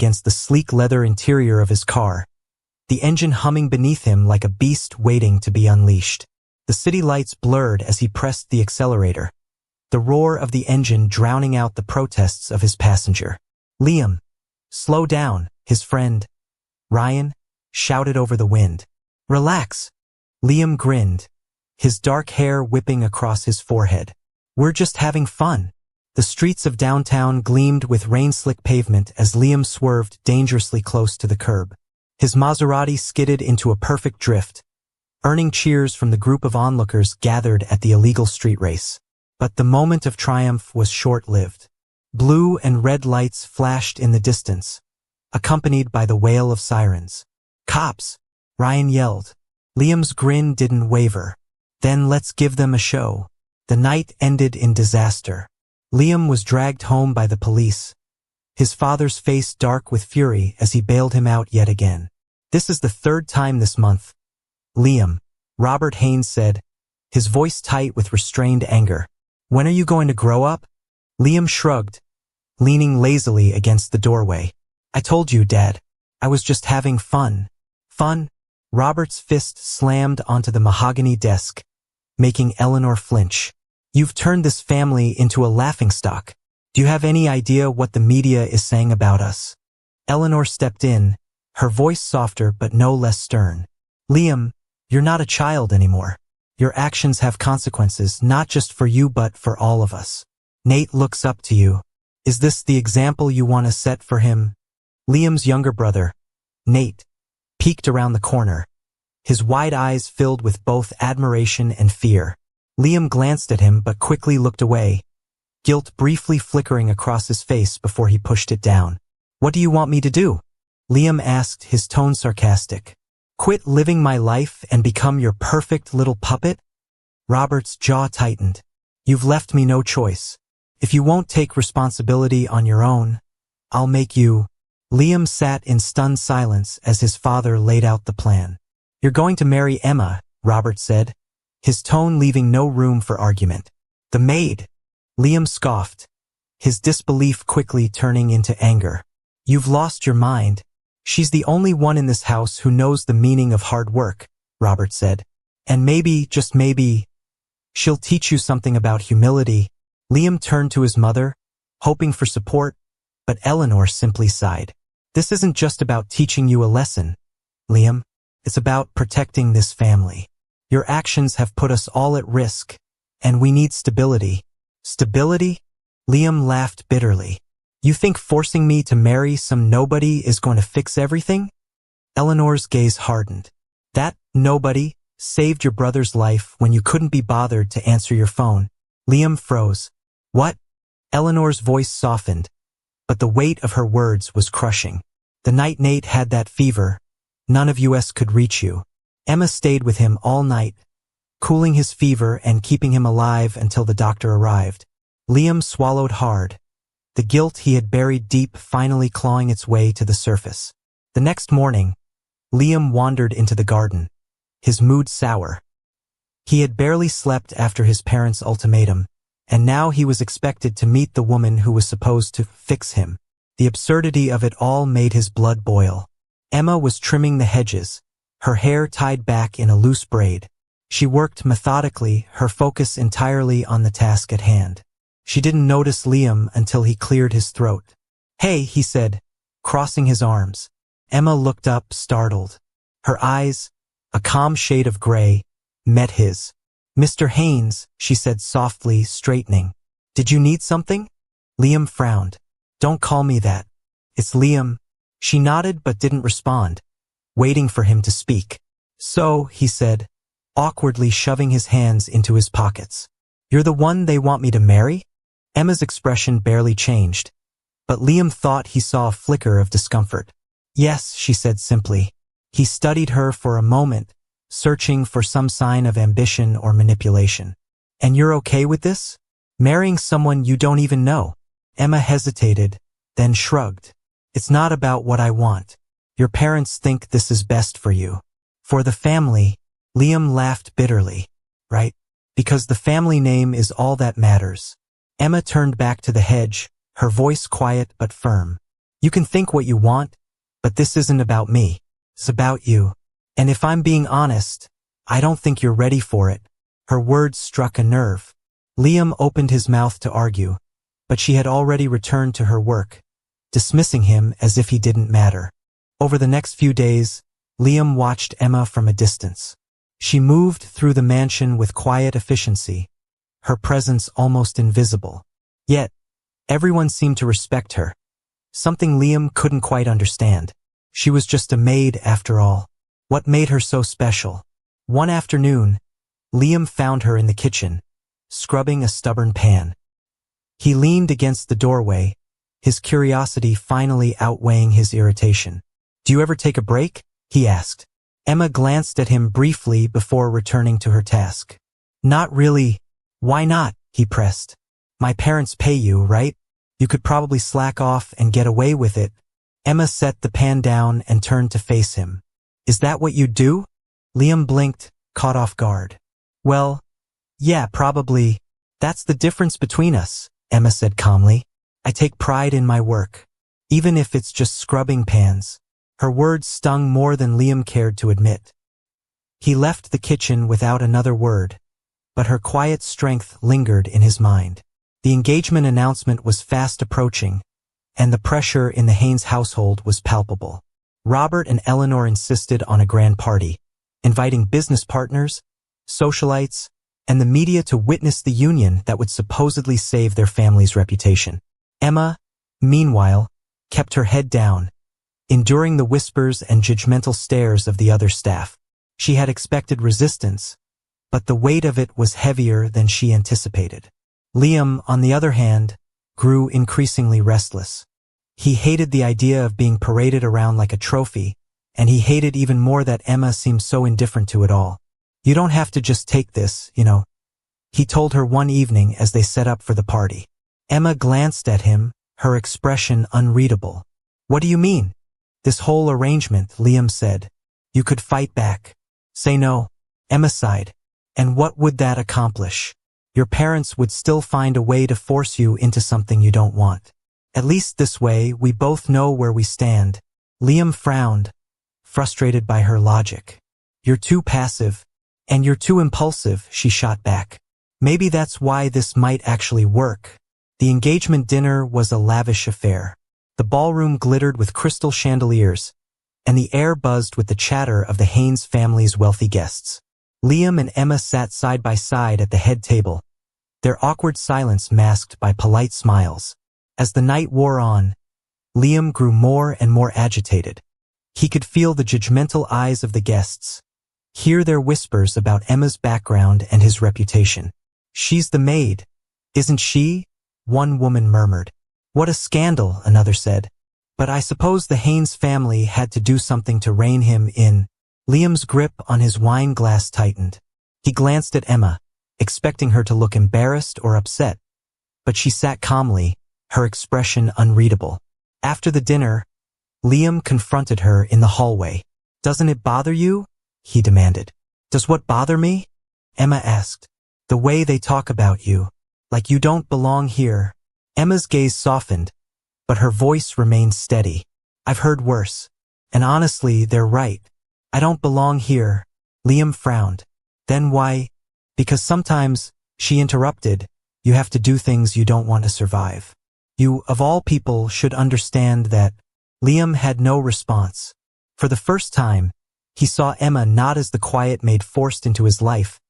against the sleek leather interior of his car, the engine humming beneath him like a beast waiting to be unleashed. The city lights blurred as he pressed the accelerator, the roar of the engine drowning out the protests of his passenger. "Liam, slow down," his friend, Ryan, shouted over the wind. "Relax." Liam grinned, his dark hair whipping across his forehead. "We're just having fun." The streets of downtown gleamed with rain-slick pavement as Liam swerved dangerously close to the curb. His Maserati skidded into a perfect drift, earning cheers from the group of onlookers gathered at the illegal street race. But the moment of triumph was short-lived. Blue and red lights flashed in the distance, accompanied by the wail of sirens. "Cops!" Ryan yelled. Liam's grin didn't waver. "Then let's give them a show." The night ended in disaster. Liam was dragged home by the police, his father's face dark with fury as he bailed him out yet again. "This is the third time this month, Liam," Robert Haynes said, his voice tight with restrained anger. "When are you going to grow up?" Liam shrugged, leaning lazily against the doorway. "I told you, Dad. I was just having fun." "Fun?" Robert's fist slammed onto the mahogany desk, making Eleanor flinch. "You've turned this family into a laughingstock. Do you have any idea what the media is saying about us?" Eleanor stepped in, her voice softer but no less stern. "Liam, you're not a child anymore. Your actions have consequences, not just for you but for all of us. Nate looks up to you. Is this the example you want to set for him?" Liam's younger brother, Nate, peeked around the corner, his wide eyes filled with both admiration and fear. Liam glanced at him but quickly looked away, guilt briefly flickering across his face before he pushed it down. "What do you want me to do?" Liam asked, his tone sarcastic. "Quit living my life and become your perfect little puppet?" Robert's jaw tightened. "You've left me no choice. If you won't take responsibility on your own, I'll make you." Liam sat in stunned silence as his father laid out the plan. "You're going to marry Emma," Robert said, his tone leaving no room for argument. "The maid?" Liam scoffed, his disbelief quickly turning into anger. "You've lost your mind. She's the only one in this house who knows the meaning of hard work," Robert said. "And maybe, just maybe, she'll teach you something about humility." Liam turned to his mother, hoping for support, but Eleanor simply sighed. "This isn't just about teaching you a lesson, Liam. It's about protecting this family. Your actions have put us all at risk, and we need stability." "Stability?" Liam laughed bitterly. "You think forcing me to marry some nobody is going to fix everything?" Eleanor's gaze hardened. "That nobody saved your brother's life when you couldn't be bothered to answer your phone." Liam froze. "What?" Eleanor's voice softened, but the weight of her words was crushing. "The night Nate had that fever, none of us could reach you. Emma stayed with him all night, cooling his fever and keeping him alive until the doctor arrived." Liam swallowed hard, the guilt he had buried deep finally clawing its way to the surface. The next morning, Liam wandered into the garden, his mood sour. He had barely slept after his parents' ultimatum, and now he was expected to meet the woman who was supposed to fix him. The absurdity of it all made his blood boil. Emma was trimming the hedges, her hair tied back in a loose braid. She worked methodically, her focus entirely on the task at hand. She didn't notice Liam until he cleared his throat. "Hey," he said, crossing his arms. Emma looked up, startled. Her eyes, a calm shade of gray, met his. "Mr. Haynes," she said softly, straightening. "Did you need something?" Liam frowned. "Don't call me that. It's Liam." She nodded but didn't respond, waiting for him to speak. "So," he said, awkwardly shoving his hands into his pockets. "You're the one they want me to marry?" Emma's expression barely changed, but Liam thought he saw a flicker of discomfort. "Yes," she said simply. He studied her for a moment, searching for some sign of ambition or manipulation. "And you're okay with this? Marrying someone you don't even know?" Emma hesitated, then shrugged. "It's not about what I want. Your parents think this is best for you. For the family." Liam laughed bitterly. "Right? Because the family name is all that matters." Emma turned back to the hedge, her voice quiet but firm. You can think what you want, but this isn't about me. It's about you. And if I'm being honest, I don't think you're ready for it." Her words struck a nerve. Liam opened his mouth to argue, but she had already returned to her work, dismissing him as if he didn't matter. Over the next few days, Liam watched Emma from a distance. She moved through the mansion with quiet efficiency, her presence almost invisible. Yet, everyone seemed to respect her, something Liam couldn't quite understand. She was just a maid after all. What made her so special? One afternoon, Liam found her in the kitchen, scrubbing a stubborn pan. He leaned against the doorway, his curiosity finally outweighing his irritation. "Do you ever take a break?" he asked. Emma glanced at him briefly before returning to her task. "Not really." "Why not?" he pressed. "My parents pay you, right? You could probably slack off and get away with it." Emma set the pan down and turned to face him. "Is that what you do?" Liam blinked, caught off guard. "Well, yeah, probably. That's the difference between us," Emma said calmly. "I take pride in my work, even if it's just scrubbing pans." Her words stung more than Liam cared to admit. He left the kitchen without another word, but her quiet strength lingered in his mind. The engagement announcement was fast approaching, and the pressure in the Haynes household was palpable. Robert and Eleanor insisted on a grand party, inviting business partners, socialites, and the media to witness the union that would supposedly save their family's reputation. Emma, meanwhile, kept her head down, enduring the whispers and judgmental stares of the other staff. She had expected resistance, but the weight of it was heavier than she anticipated. Liam, on the other hand, grew increasingly restless. He hated the idea of being paraded around like a trophy, and he hated even more that Emma seemed so indifferent to it all. "You don't have to just take this, you know," he told her one evening as they set up for the party. Emma glanced at him, her expression unreadable. "What do you mean?" "This whole arrangement," Liam said. "You could fight back. Say no." Emma sighed. "And what would that accomplish? Your parents would still find a way to force you into something you don't want. At least this way, we both know where we stand." Liam frowned, frustrated by her logic. "You're too passive, and you're too impulsive," she shot back. "Maybe that's why this might actually work." The engagement dinner was a lavish affair. The ballroom glittered with crystal chandeliers, and the air buzzed with the chatter of the Haynes family's wealthy guests. Liam and Emma sat side by side at the head table, their awkward silence masked by polite smiles. As the night wore on, Liam grew more and more agitated. He could feel the judgmental eyes of the guests, hear their whispers about Emma's background and his reputation. "She's the maid, isn't she?" one woman murmured. "What a scandal," another said. "But I suppose the Haynes family had to do something to rein him in." Liam's grip on his wine glass tightened. He glanced at Emma, expecting her to look embarrassed or upset, but she sat calmly, her expression unreadable. After the dinner, Liam confronted her in the hallway. "Doesn't it bother you?" he demanded. "Does what bother me?" Emma asked. "The way they talk about you, like you don't belong here." Emma's gaze softened, but her voice remained steady. "I've heard worse, and honestly, they're right. I don't belong here." Liam frowned. "Then why?" "Because sometimes," she interrupted, "you have to do things you don't want to survive. You, of all people, should understand that." Liam had no response. For the first time, he saw Emma not as the quiet maid forced into his life,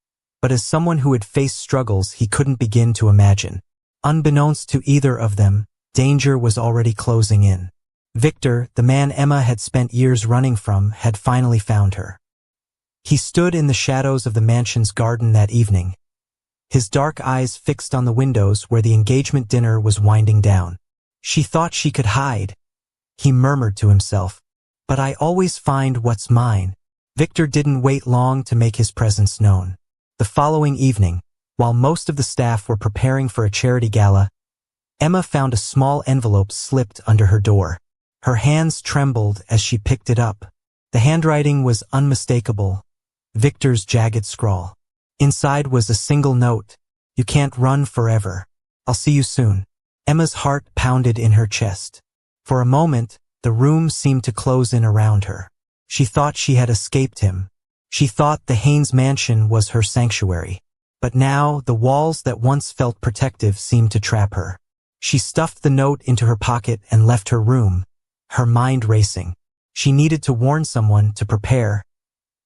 but as someone who had faced struggles he couldn't begin to imagine. Unbeknownst to either of them, danger was already closing in. Victor, the man Emma had spent years running from, had finally found her. He stood in the shadows of the mansion's garden that evening, his dark eyes fixed on the windows where the engagement dinner was winding down. "She thought she could hide," he murmured to himself, "but I always find what's mine." Victor didn't wait long to make his presence known. The following evening, while most of the staff were preparing for a charity gala, Emma found a small envelope slipped under her door. Her hands trembled as she picked it up. The handwriting was unmistakable, Victor's jagged scrawl. Inside was a single note: "You can't run forever. I'll see you soon." Emma's heart pounded in her chest. For a moment, the room seemed to close in around her. She thought she had escaped him. She thought the Haynes mansion was her sanctuary. But now, the walls that once felt protective seemed to trap her. She stuffed the note into her pocket and left her room, her mind racing. She needed to warn someone to prepare.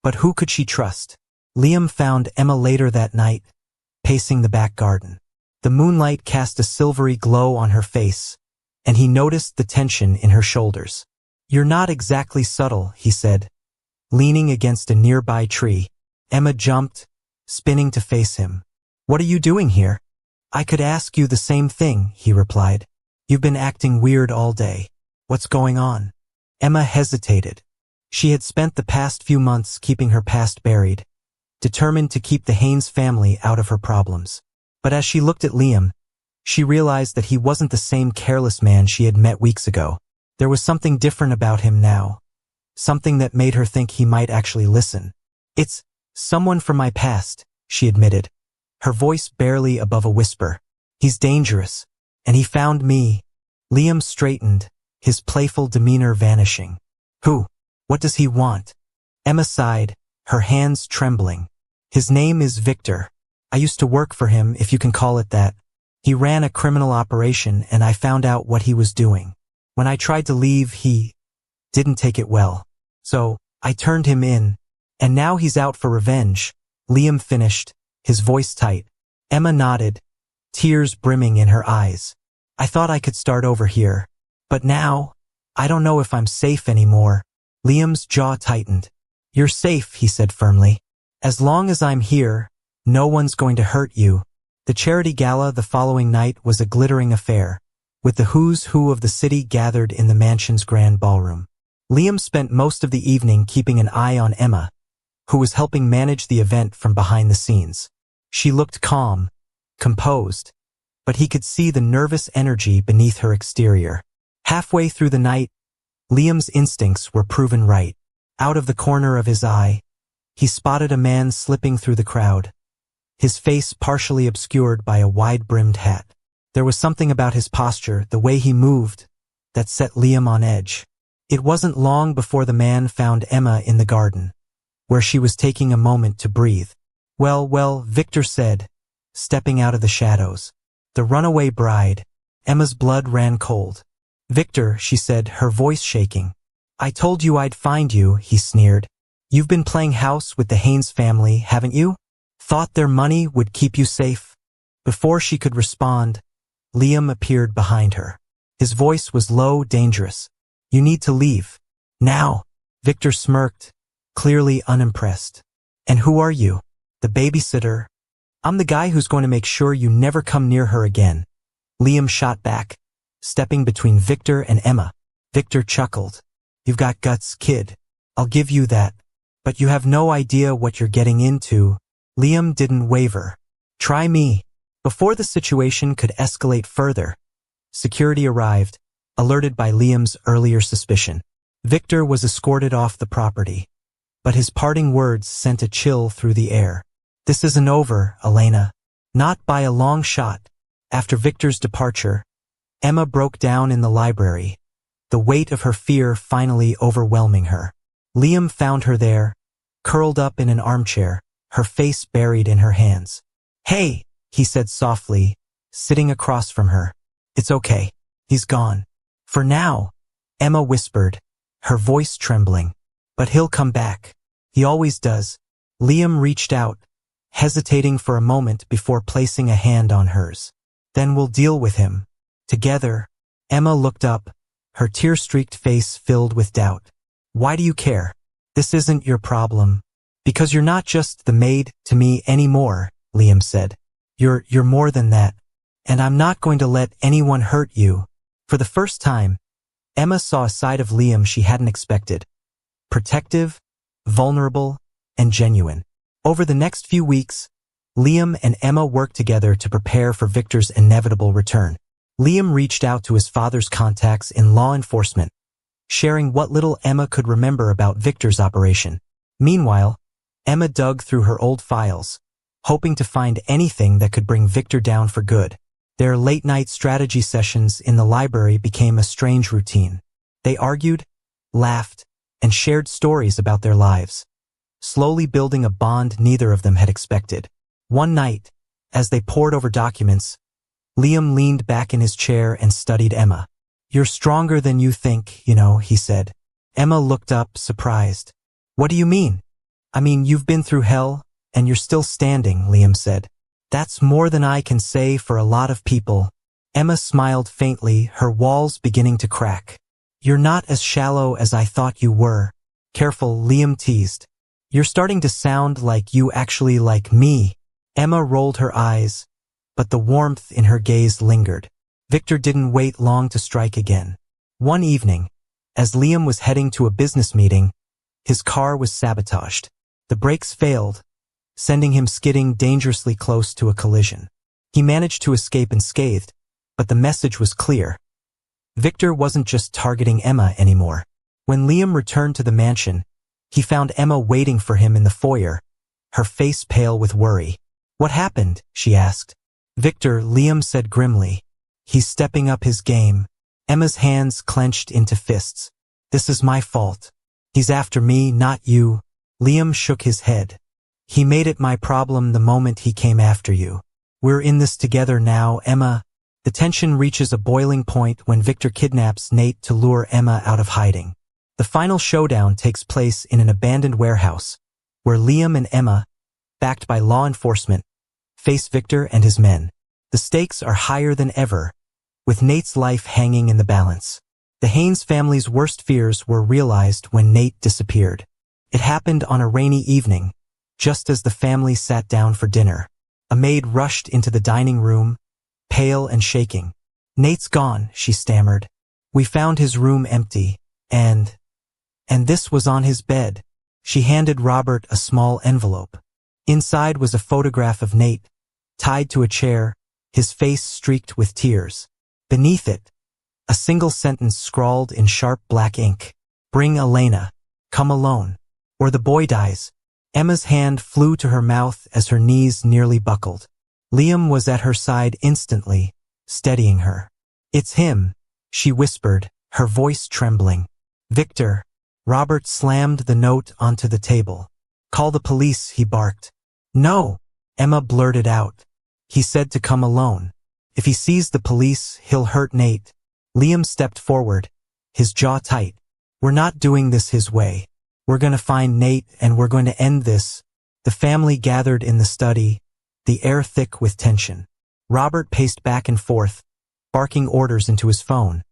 But who could she trust? Liam found Emma later that night, pacing the back garden. The moonlight cast a silvery glow on her face, and he noticed the tension in her shoulders. "You're not exactly subtle," he said, leaning against a nearby tree. Emma jumped, spinning to face him. "What are you doing here?" "I could ask you the same thing," he replied. "You've been acting weird all day. What's going on?" Emma hesitated. She had spent the past few months keeping her past buried, determined to keep the Haynes family out of her problems. But as she looked at Liam, she realized that he wasn't the same careless man she had met weeks ago. There was something different about him now, something that made her think he might actually listen. "It's someone from my past," she admitted, her voice barely above a whisper. "He's dangerous, and he found me." Liam straightened, his playful demeanor vanishing. "Who? What does he want?" Emma sighed, her hands trembling. "His name is Victor. I used to work for him, if you can call it that. He ran a criminal operation, and I found out what he was doing. When I tried to leave, he didn't take it well. So, I turned him in, and now he's out for revenge," Liam finished, his voice tight. Emma nodded, tears brimming in her eyes. "I thought I could start over here. But now, I don't know if I'm safe anymore." Liam's jaw tightened. "You're safe," he said firmly. "As long as I'm here, no one's going to hurt you." The charity gala the following night was a glittering affair, with the who's who of the city gathered in the mansion's grand ballroom. Liam spent most of the evening keeping an eye on Emma, who was helping manage the event from behind the scenes. She looked calm, composed, but he could see the nervous energy beneath her exterior. Halfway through the night, Liam's instincts were proven right. Out of the corner of his eye, he spotted a man slipping through the crowd, his face partially obscured by a wide-brimmed hat. There was something about his posture, the way he moved, that set Liam on edge. It wasn't long before the man found Emma in the garden, where she was taking a moment to breathe. Well, Victor said, stepping out of the shadows. "The runaway bride." Emma's blood ran cold. "Victor," she said, her voice shaking. "I told you I'd find you," he sneered. "You've been playing house with the Haynes family, haven't you? Thought their money would keep you safe?" Before she could respond, Liam appeared behind her. His voice was low, dangerous. "You need to leave. Now." Victor smirked, clearly unimpressed. "And who are you?" "The babysitter. I'm the guy who's going to make sure you never come near her again." Liam shot back, stepping between Victor and Emma. Victor chuckled. "You've got guts, kid. I'll give you that. But you have no idea what you're getting into." Liam didn't waver. "Try me." Before the situation could escalate further, security arrived, alerted by Liam's earlier suspicion. Victor was escorted off the property, but his parting words sent a chill through the air. "This isn't over, Elena." Not by a long shot. After Victor's departure, Emma broke down in the library, the weight of her fear finally overwhelming her. Liam found her there, curled up in an armchair, her face buried in her hands. "Hey," he said softly, sitting across from her. "It's okay. He's gone. For now," Emma whispered, her voice trembling. "But he'll come back. He always does." Liam reached out, hesitating for a moment before placing a hand on hers. "Then we'll deal with him together." Emma looked up, her tear-streaked face filled with doubt. "Why do you care? This isn't your problem." "Because you're not just the maid to me anymore," Liam said. You're more than that. And I'm not going to let anyone hurt you." For the first time, Emma saw a side of Liam she hadn't expected. Protective, vulnerable, and genuine. Over the next few weeks, Liam and Emma worked together to prepare for Victor's inevitable return. Liam reached out to his father's contacts in law enforcement, sharing what little Emma could remember about Victor's operation. Meanwhile, Emma dug through her old files, hoping to find anything that could bring Victor down for good. Their late-night strategy sessions in the library became a strange routine. They argued, laughed, and shared stories about their lives, slowly building a bond neither of them had expected. One night, as they pored over documents, Liam leaned back in his chair and studied Emma. "You're stronger than you think, he said. Emma looked up, surprised. "What do you mean?" "I mean, you've been through hell, and you're still standing," Liam said. "That's more than I can say for a lot of people." Emma smiled faintly, her walls beginning to crack. "You're not as shallow as I thought you were." "Careful," Liam teased. "You're starting to sound like you actually like me." Emma rolled her eyes, but the warmth in her gaze lingered. Victor didn't wait long to strike again. One evening, as Liam was heading to a business meeting, his car was sabotaged. The brakes failed, sending him skidding dangerously close to a collision. He managed to escape unscathed, but the message was clear. Victor wasn't just targeting Emma anymore. When Liam returned to the mansion, he found Emma waiting for him in the foyer, her face pale with worry. "What happened?" she asked. "Victor," Liam said grimly. "He's stepping up his game." Emma's hands clenched into fists. "This is my fault. He's after me, not you." Liam shook his head. "He made it my problem the moment he came after you. We're in this together now, Emma." The tension reaches a boiling point when Victor kidnaps Nate to lure Emma out of hiding. The final showdown takes place in an abandoned warehouse, where Liam and Emma, backed by law enforcement, face Victor and his men. The stakes are higher than ever, with Nate's life hanging in the balance. The Haynes family's worst fears were realized when Nate disappeared. It happened on a rainy evening, just as the family sat down for dinner. A maid rushed into the dining room, pale and shaking. "Nate's gone," she stammered. "We found his room empty, and this was on his bed." She handed Robert a small envelope. Inside was a photograph of Nate, tied to a chair, his face streaked with tears. Beneath it, a single sentence scrawled in sharp black ink. "Bring Elena. Come alone, or the boy dies." Emma's hand flew to her mouth as her knees nearly buckled. Liam was at her side instantly, steadying her. "It's him," she whispered, her voice trembling. "Victor." Robert slammed the note onto the table. "Call the police," he barked. "No," Emma blurted out. "He said to come alone. If he sees the police, he'll hurt Nate." Liam stepped forward, his jaw tight. "We're not doing this his way. We're going to find Nate and we're going to end this." The family gathered in the study, the air thick with tension. Robert paced back and forth, barking orders into his phone,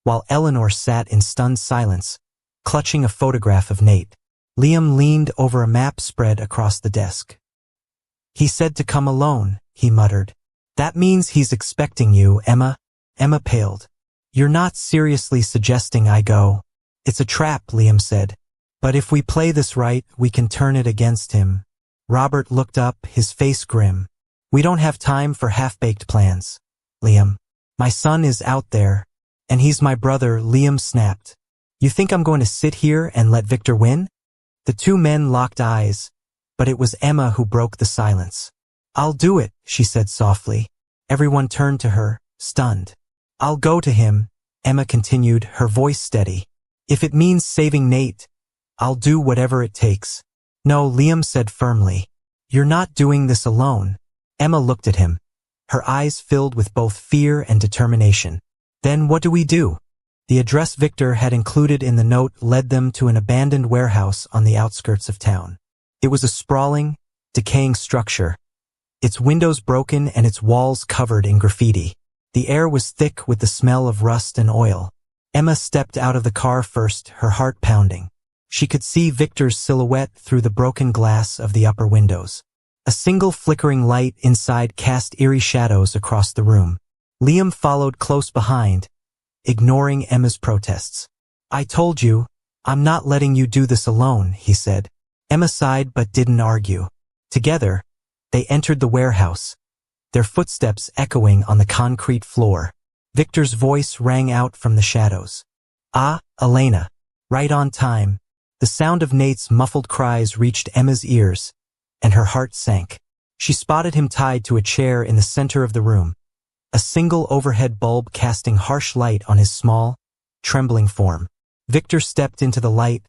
while Eleanor sat in stunned silence, clutching a photograph of Nate. Liam leaned over a map spread across the desk. "He said to come alone," he muttered. "That means he's expecting you, Emma." Emma paled. "You're not seriously suggesting I go?" "It's a trap," Liam said. "But if we play this right, we can turn it against him." Robert looked up, his face grim. "We don't have time for half-baked plans, Liam. My son is out there, and he's my brother," Liam snapped. "You think I'm going to sit here and let Victor win?" The two men locked eyes, but it was Emma who broke the silence. "I'll do it," she said softly. Everyone turned to her, stunned. "I'll go to him," Emma continued, her voice steady. "If it means saving Nate, I'll do whatever it takes." "No," Liam said firmly. "You're not doing this alone." Emma looked at him, her eyes filled with both fear and determination. "Then what do we do?" The address Victor had included in the note led them to an abandoned warehouse on the outskirts of town. It was a sprawling, decaying structure, its windows broken and its walls covered in graffiti. The air was thick with the smell of rust and oil. Emma stepped out of the car first, her heart pounding. She could see Victor's silhouette through the broken glass of the upper windows. A single flickering light inside cast eerie shadows across the room. Liam followed close behind, ignoring Emma's protests. "I told you, I'm not letting you do this alone," he said. Emma sighed but didn't argue. Together, they entered the warehouse, their footsteps echoing on the concrete floor. Victor's voice rang out from the shadows. "Ah, Elena. Right on time." The sound of Nate's muffled cries reached Emma's ears, and her heart sank. She spotted him tied to a chair in the center of the room, a single overhead bulb casting harsh light on his small, trembling form. Victor stepped into the light,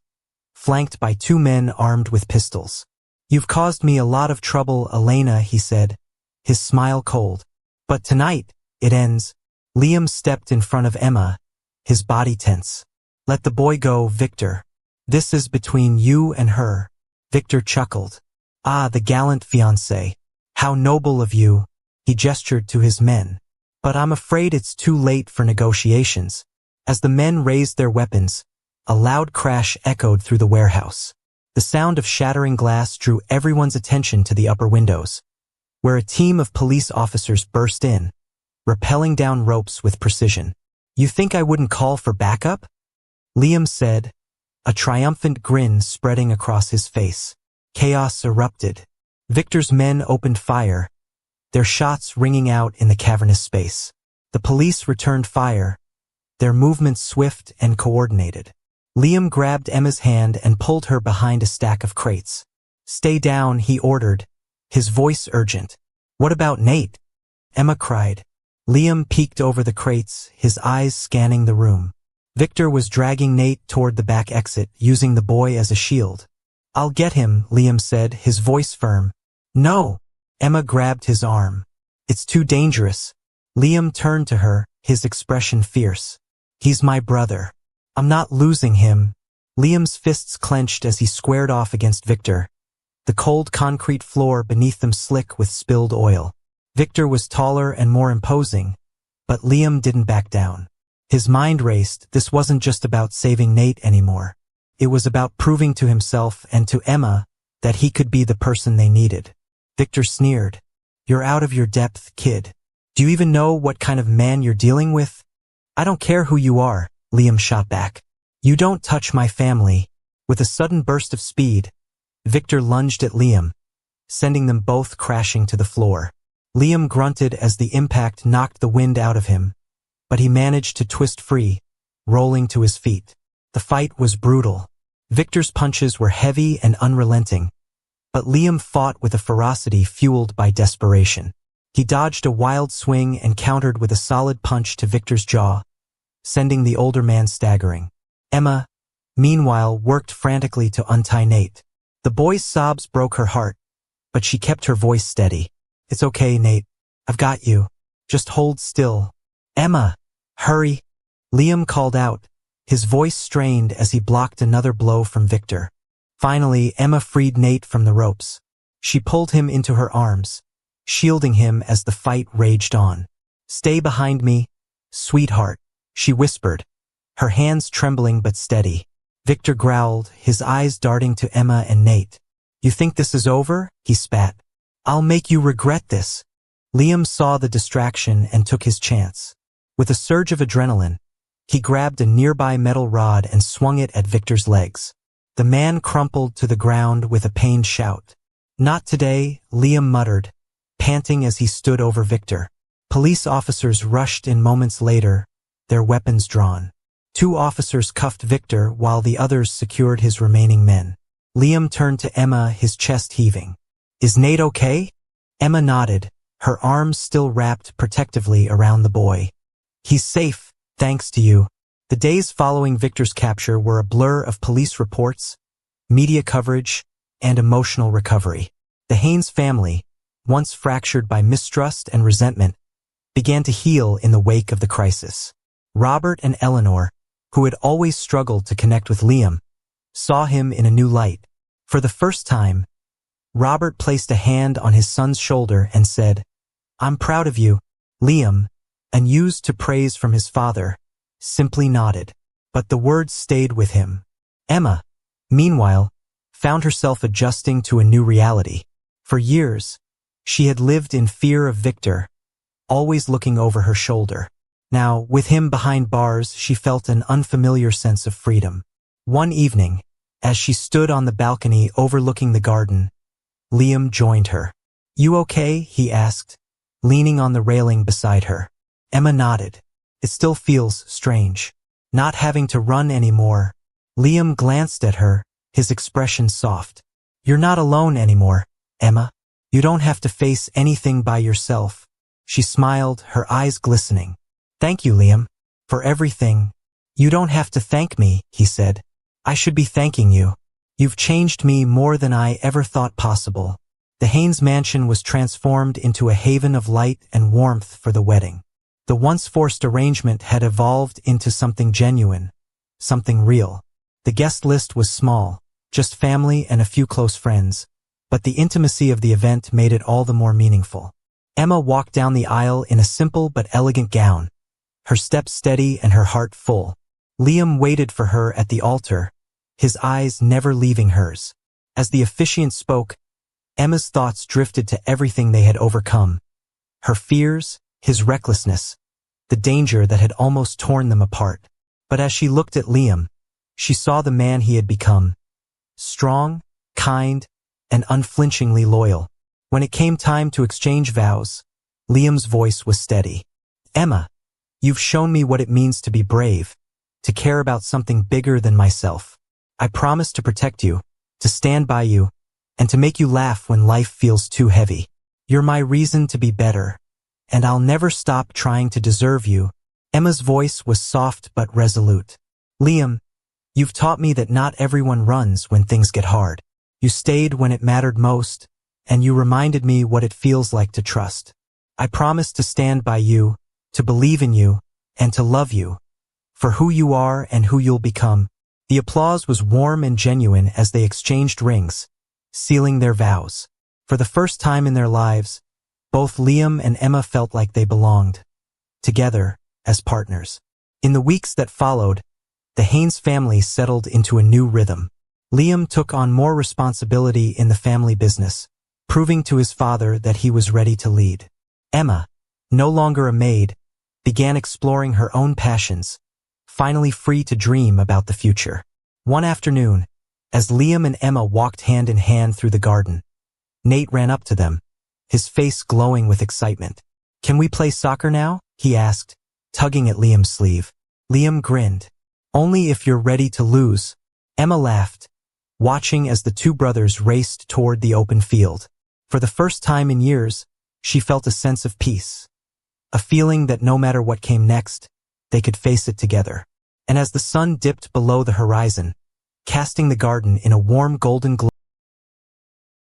flanked by 2 men armed with pistols. "You've caused me a lot of trouble, Elena," he said, his smile cold. "But tonight, it ends." Liam stepped in front of Emma, his body tense. "Let the boy go, Victor. This is between you and her." Victor chuckled. "Ah, the gallant fiancé. How noble of you." He gestured to his men. "But I'm afraid it's too late for negotiations." As the men raised their weapons, a loud crash echoed through the warehouse. The sound of shattering glass drew everyone's attention to the upper windows, where a team of police officers burst in, rappelling down ropes with precision. "You think I wouldn't call for backup?" Liam said, a triumphant grin spreading across his face. Chaos erupted. Victor's men opened fire, their shots ringing out in the cavernous space. The police returned fire, their movements swift and coordinated. Liam grabbed Emma's hand and pulled her behind a stack of crates. "Stay down," he ordered, his voice urgent. "What about Nate?" Emma cried. Liam peeked over the crates, his eyes scanning the room. Victor was dragging Nate toward the back exit, using the boy as a shield. "I'll get him," Liam said, his voice firm. "No!" Emma grabbed his arm. "It's too dangerous." Liam turned to her, his expression fierce. "He's my brother. I'm not losing him." Liam's fists clenched as he squared off against Victor, the cold concrete floor beneath them slick with spilled oil. Victor was taller and more imposing, but Liam didn't back down. His mind raced. This wasn't just about saving Nate anymore. It was about proving to himself and to Emma that he could be the person they needed. Victor sneered. "You're out of your depth, kid. Do you even know what kind of man you're dealing with?" "I don't care who you are," Liam shot back. "You don't touch my family." With a sudden burst of speed, Victor lunged at Liam, sending them both crashing to the floor. Liam grunted as the impact knocked the wind out of him, but he managed to twist free, rolling to his feet. The fight was brutal. Victor's punches were heavy and unrelenting, but Liam fought with a ferocity fueled by desperation. He dodged a wild swing and countered with a solid punch to Victor's jaw, sending the older man staggering. Emma, meanwhile, worked frantically to untie Nate. The boy's sobs broke her heart, but she kept her voice steady. "It's okay, Nate. I've got you. Just hold still." "Emma, hurry," Liam called out, his voice strained as he blocked another blow from Victor. Finally, Emma freed Nate from the ropes. She pulled him into her arms, shielding him as the fight raged on. "Stay behind me, sweetheart," she whispered, her hands trembling but steady. Victor growled, his eyes darting to Emma and Nate. "You think this is over?" he spat. "I'll make you regret this." Liam saw the distraction and took his chance. With a surge of adrenaline, he grabbed a nearby metal rod and swung it at Victor's legs. The man crumpled to the ground with a pained shout. "Not today," Liam muttered, panting as he stood over Victor. Police officers rushed in moments later, their weapons drawn. 2 officers cuffed Victor while the others secured his remaining men. Liam turned to Emma, his chest heaving. "Is Nate okay?" Emma nodded, her arms still wrapped protectively around the boy. "He's safe, thanks to you." The days following Victor's capture were a blur of police reports, media coverage, and emotional recovery. The Haynes family, once fractured by mistrust and resentment, began to heal in the wake of the crisis. Robert and Eleanor, who had always struggled to connect with Liam, saw him in a new light. For the first time, Robert placed a hand on his son's shoulder and said, "I'm proud of you." Liam, unused to praise from his father, simply nodded. But the words stayed with him. Emma, meanwhile, found herself adjusting to a new reality. For years, she had lived in fear of Victor, always looking over her shoulder. Now, with him behind bars, she felt an unfamiliar sense of freedom. One evening, as she stood on the balcony overlooking the garden, Liam joined her. "You okay?" he asked, leaning on the railing beside her. Emma nodded. "It still feels strange. Not having to run anymore." Liam glanced at her, his expression soft. "You're not alone anymore, Emma. You don't have to face anything by yourself." She smiled, her eyes glistening. "Thank you, Liam, for everything." "You don't have to thank me," he said. "I should be thanking you. You've changed me more than I ever thought possible." The Haynes mansion was transformed into a haven of light and warmth for the wedding. The once forced arrangement had evolved into something genuine, something real. The guest list was small, just family and a few close friends, but the intimacy of the event made it all the more meaningful. Emma walked down the aisle in a simple but elegant gown, her steps steady and her heart full. Liam waited for her at the altar, his eyes never leaving hers. As the officiant spoke, Emma's thoughts drifted to everything they had overcome. Her fears, his recklessness, the danger that had almost torn them apart. But as she looked at Liam, she saw the man he had become. Strong, kind, and unflinchingly loyal. When it came time to exchange vows, Liam's voice was steady. "Emma, you've shown me what it means to be brave, to care about something bigger than myself. I promise to protect you, to stand by you, and to make you laugh when life feels too heavy. You're my reason to be better, and I'll never stop trying to deserve you." Emma's voice was soft but resolute. "Liam, you've taught me that not everyone runs when things get hard. You stayed when it mattered most, and you reminded me what it feels like to trust. I promise to stand by you, to believe in you, and to love you, for who you are and who you'll become." The applause was warm and genuine as they exchanged rings, sealing their vows. For the first time in their lives, both Liam and Emma felt like they belonged, together, as partners. In the weeks that followed, the Haynes family settled into a new rhythm. Liam took on more responsibility in the family business, proving to his father that he was ready to lead. Emma, no longer a maid, began exploring her own passions, finally free to dream about the future. One afternoon, as Liam and Emma walked hand in hand through the garden, Nate ran up to them, his face glowing with excitement. "Can we play soccer now?" he asked, tugging at Liam's sleeve. Liam grinned. "Only if you're ready to lose." Emma laughed, watching as the two brothers raced toward the open field. For the first time in years, she felt a sense of peace, a feeling that no matter what came next, they could face it together. And as the sun dipped below the horizon, casting the garden in a warm golden glow,